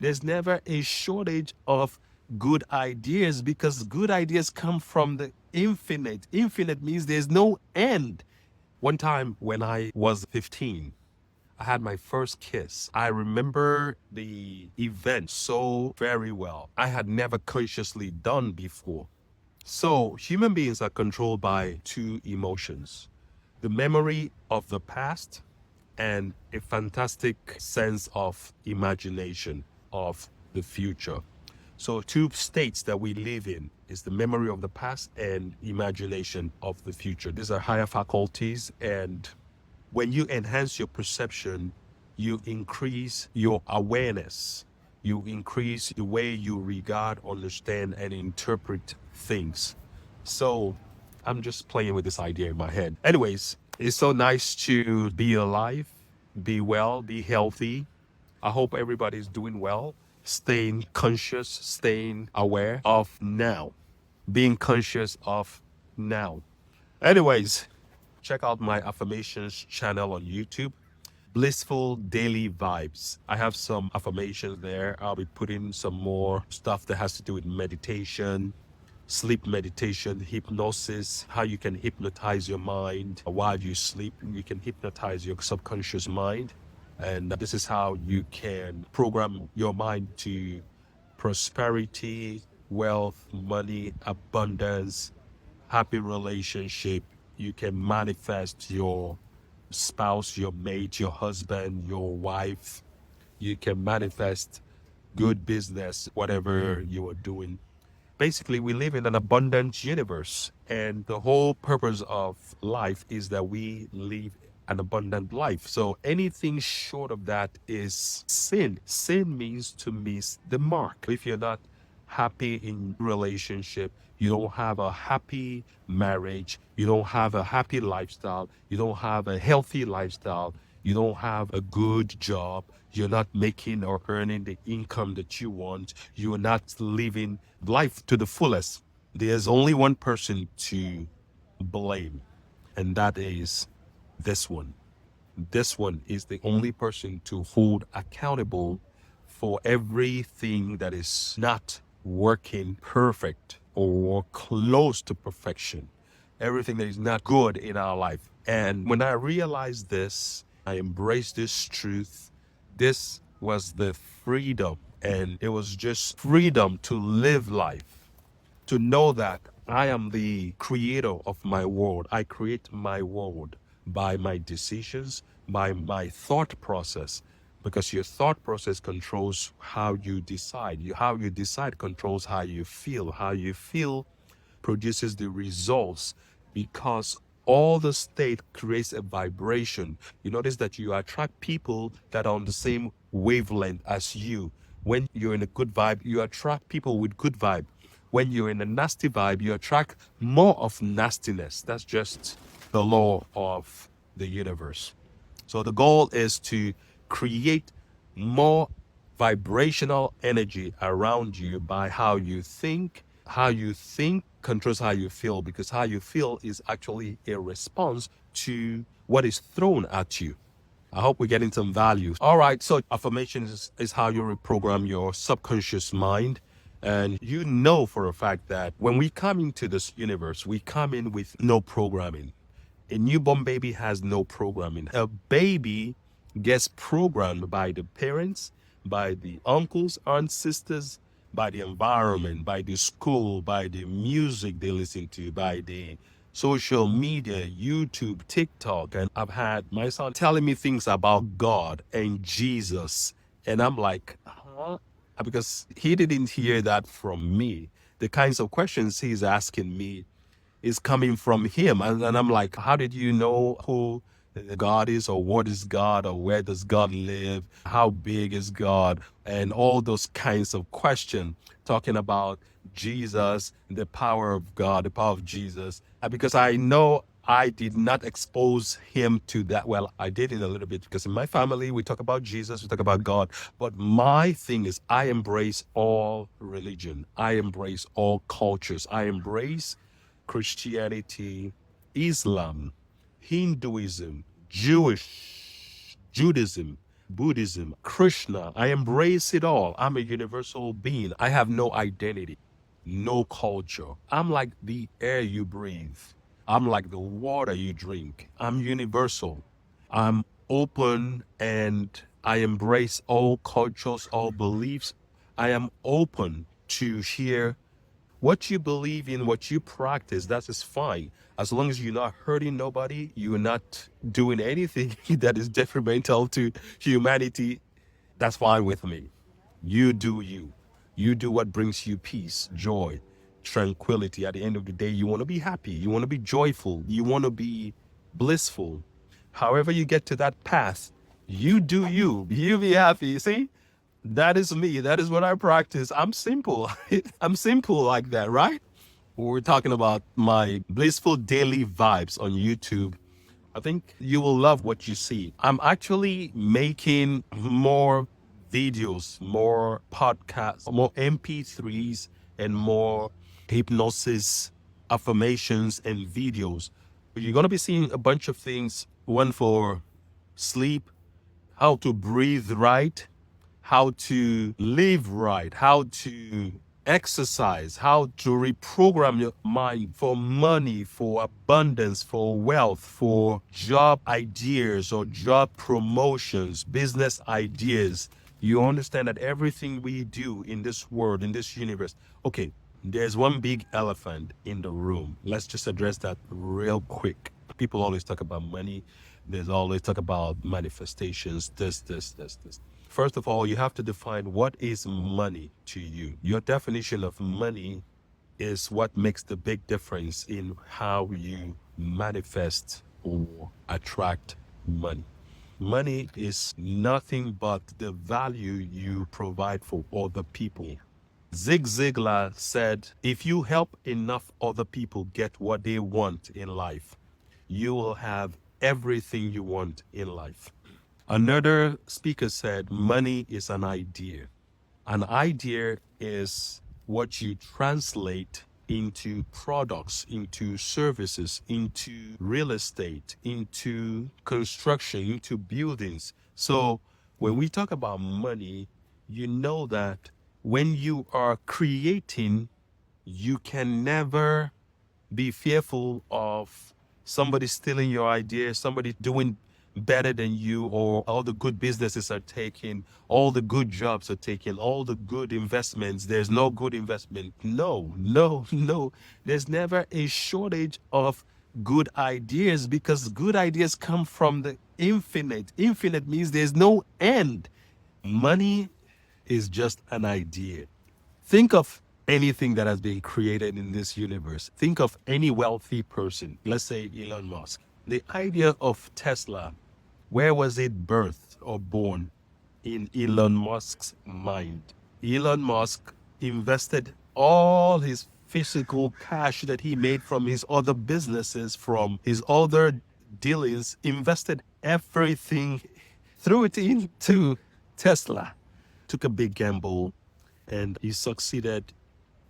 There's never a shortage of good ideas because good ideas come from the infinite. Infinite means there's no end. One time when I was 15, I had my first kiss. I remember the event so very well. I had never consciously done before. So, human beings are controlled by two emotions: the memory of the past and a fantastic sense of imagination of the future. So, two states that we live in is the memory of the past and imagination of the future. These are higher faculties, and when you enhance your perception, you increase your awareness. You increase the way you regard, understand, and interpret things. So I'm just playing with this idea in my head. Anyways, it's so nice to be alive, be well, be healthy. I hope everybody's doing well, staying conscious, staying aware of now, being conscious of now. Anyways, check out my Affirmations channel on YouTube. Blissful Daily Vibes. I have some affirmations there. I'll be putting some more stuff that has to do with meditation, sleep meditation, hypnosis, how you can hypnotize your mind while you sleep. You can hypnotize your subconscious mind. And this is how you can program your mind to prosperity, wealth, money, abundance, happy relationship. You can manifest your spouse, your mate, your husband, your wife. You can manifest good business, whatever you are doing. Basically, we live in an abundant universe, and the whole purpose of life is that we live an abundant life. So anything short of that is sin. Sin means to miss the mark. If you're not happy in relationship, you don't have a happy marriage, you don't have a happy lifestyle, you don't have a healthy lifestyle, you don't have a good job, you're not making or earning the income that you want, you are not living life to the fullest, there's only one person to blame, and that is this one. This one is the only person to hold accountable for everything that is not working perfect or close to perfection, everything that is not good in our life. And when I realized this, I embraced this truth. This was the freedom, and it was just freedom to live life, to know that I am the creator of my world. I create my world by my decisions, by my thought process, because your thought process controls how you decide. How you decide controls how you feel. How you feel produces the results, because all the state creates a vibration. You notice that you attract people that are on the same wavelength as you. When you're in a good vibe, you attract people with good vibe. When you're in a nasty vibe, you attract more of nastiness. That's just the law of the universe. So the goal is to create more vibrational energy around you by how you think. How you think controls how you feel, because how you feel is actually a response to what is thrown at you. I hope we're getting some value. All right, so affirmations is how you reprogram your subconscious mind. And you know for a fact that when we come into this universe, we come in with no programming. A newborn baby has no programming. A baby gets programmed by the parents, by the uncles, aunts, sisters, by the environment, by the school, by the music they listen to, by the social media, YouTube, TikTok. And I've had my son telling me things about God and Jesus. And I'm like, huh? Because he didn't hear that from me. The kinds of questions he's asking me is coming from him. And I'm like, how did you know who God is, or what is God, or where does God live? How big is God? And all those kinds of questions talking about Jesus, the power of God, the power of Jesus. And because I know I did not expose him to that. Well, I did it a little bit because in my family, we talk about Jesus, we talk about God. But my thing is, I embrace all religion. I embrace all cultures. I embrace Christianity, Islam, Hinduism, Judaism, Buddhism, Krishna. I embrace it all. I'm a universal being. I have no identity, no culture. I'm like the air you breathe. I'm like the water you drink. I'm universal. I'm open and I embrace all cultures, all beliefs. I am open to hear what you believe in, what you practice. That is fine. As long as you're not hurting nobody, you're not doing anything that is detrimental to humanity, that's fine with me. You do you. You do what brings you peace, joy, tranquility. At the end of the day, you want to be happy. You want to be joyful. You want to be blissful. However you get to that path, you do you. You be happy. See? That is me. That is what I practice. I'm simple. I'm simple like that, right? We're talking about my blissful daily vibes on YouTube. I think you will love what you see. I'm actually making more videos, more podcasts, more MP3s, and more hypnosis, affirmations, and videos. You're going to be seeing a bunch of things. One for sleep, how to breathe right, how to live right, how to exercise, how to reprogram your mind for money, for abundance, for wealth, for job ideas or job promotions, business ideas. You understand that everything we do in this world, in this universe, okay, there's one big elephant in the room. Let's just address that real quick. People always talk about money. There's always talk about manifestations, this. First of all, you have to define what is money to you. Your definition of money is what makes the big difference in how you manifest or attract money. Money is nothing but the value you provide for other people. Zig Ziglar said, if you help enough other people get what they want in life, you will have everything you want in life. Another speaker said, money is an idea. An idea is what you translate into products, into services, into real estate, into construction, into buildings. So when we talk about money, you know that when you are creating, you can never be fearful of somebody stealing your idea, somebody doing better than you, or all the good businesses are taken, all the good jobs are taken, all the good investments. There's no good investment. No. There's never a shortage of good ideas because good ideas come from the infinite. Infinite means there's no end. Money is just an idea. Think of anything that has been created in this universe. Think of any wealthy person, let's say Elon Musk. The idea of Tesla, where was it birthed or born? In Elon Musk's mind. Elon Musk invested all his physical cash that he made from his other businesses, from his other dealings, invested everything, threw it into Tesla, took a big gamble, and he succeeded.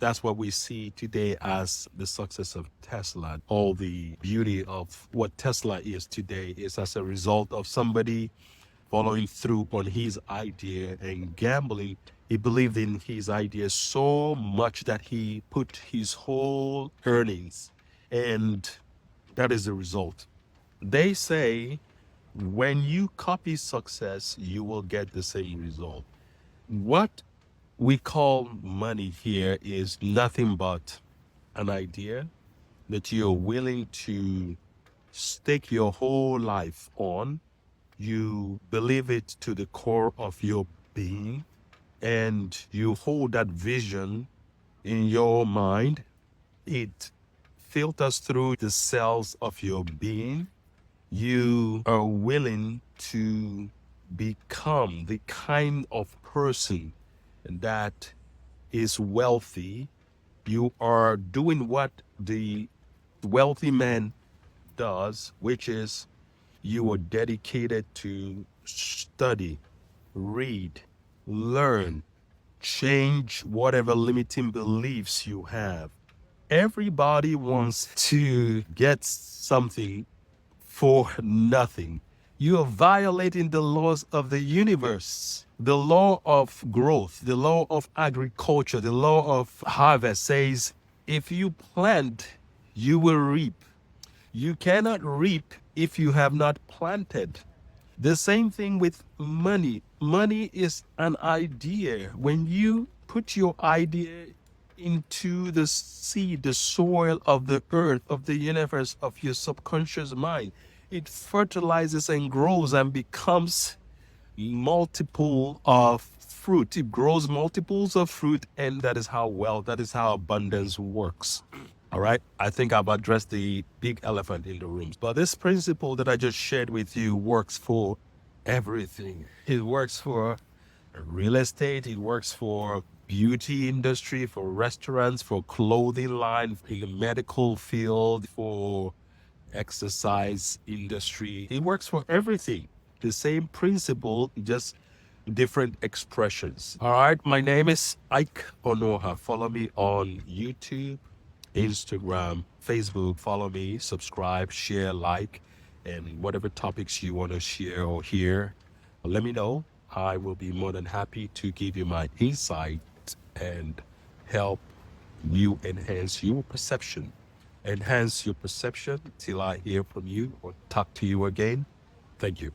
That's what we see today as the success of Tesla. All the beauty of what Tesla is today is as a result of somebody following through on his idea and gambling. He believed in his idea so much that he put his whole earnings, and that is the result. They say when you copy success, you will get the same result. What we call money here is nothing but an idea that you're willing to stake your whole life on. You believe it to the core of your being, and you hold that vision in your mind. It filters through the cells of your being. You are willing to become the kind of person that is wealthy. You are doing what the wealthy man does, which is you are dedicated to study, read, learn, change whatever limiting beliefs you have. Everybody wants to get something for nothing. You are violating the laws of the universe, the law of growth, the law of agriculture, the law of harvest says, if you plant, you will reap. You cannot reap if you have not planted. The same thing with money. Money is an idea. When you put your idea into the seed, the soil of the earth, of the universe, of your subconscious mind, it fertilizes and grows and becomes multiple of fruit. It grows multiples of fruit, and that is how wealth, that is how abundance works. All right. I think I've addressed the big elephant in the room. But this principle that I just shared with you works for everything. It works for real estate. It works for beauty industry, for restaurants, for clothing line, in the medical field, for exercise industry. It works for everything. The same principle, just different expressions. All right. My name is Ike Onoha. Follow me on YouTube, Instagram, Facebook. Follow me, subscribe, share, like, and whatever topics you want to share or hear, let me know. I will be more than happy to give you my insight and help you enhance your perception. Enhance your perception till I hear from you or talk to you again. Thank you.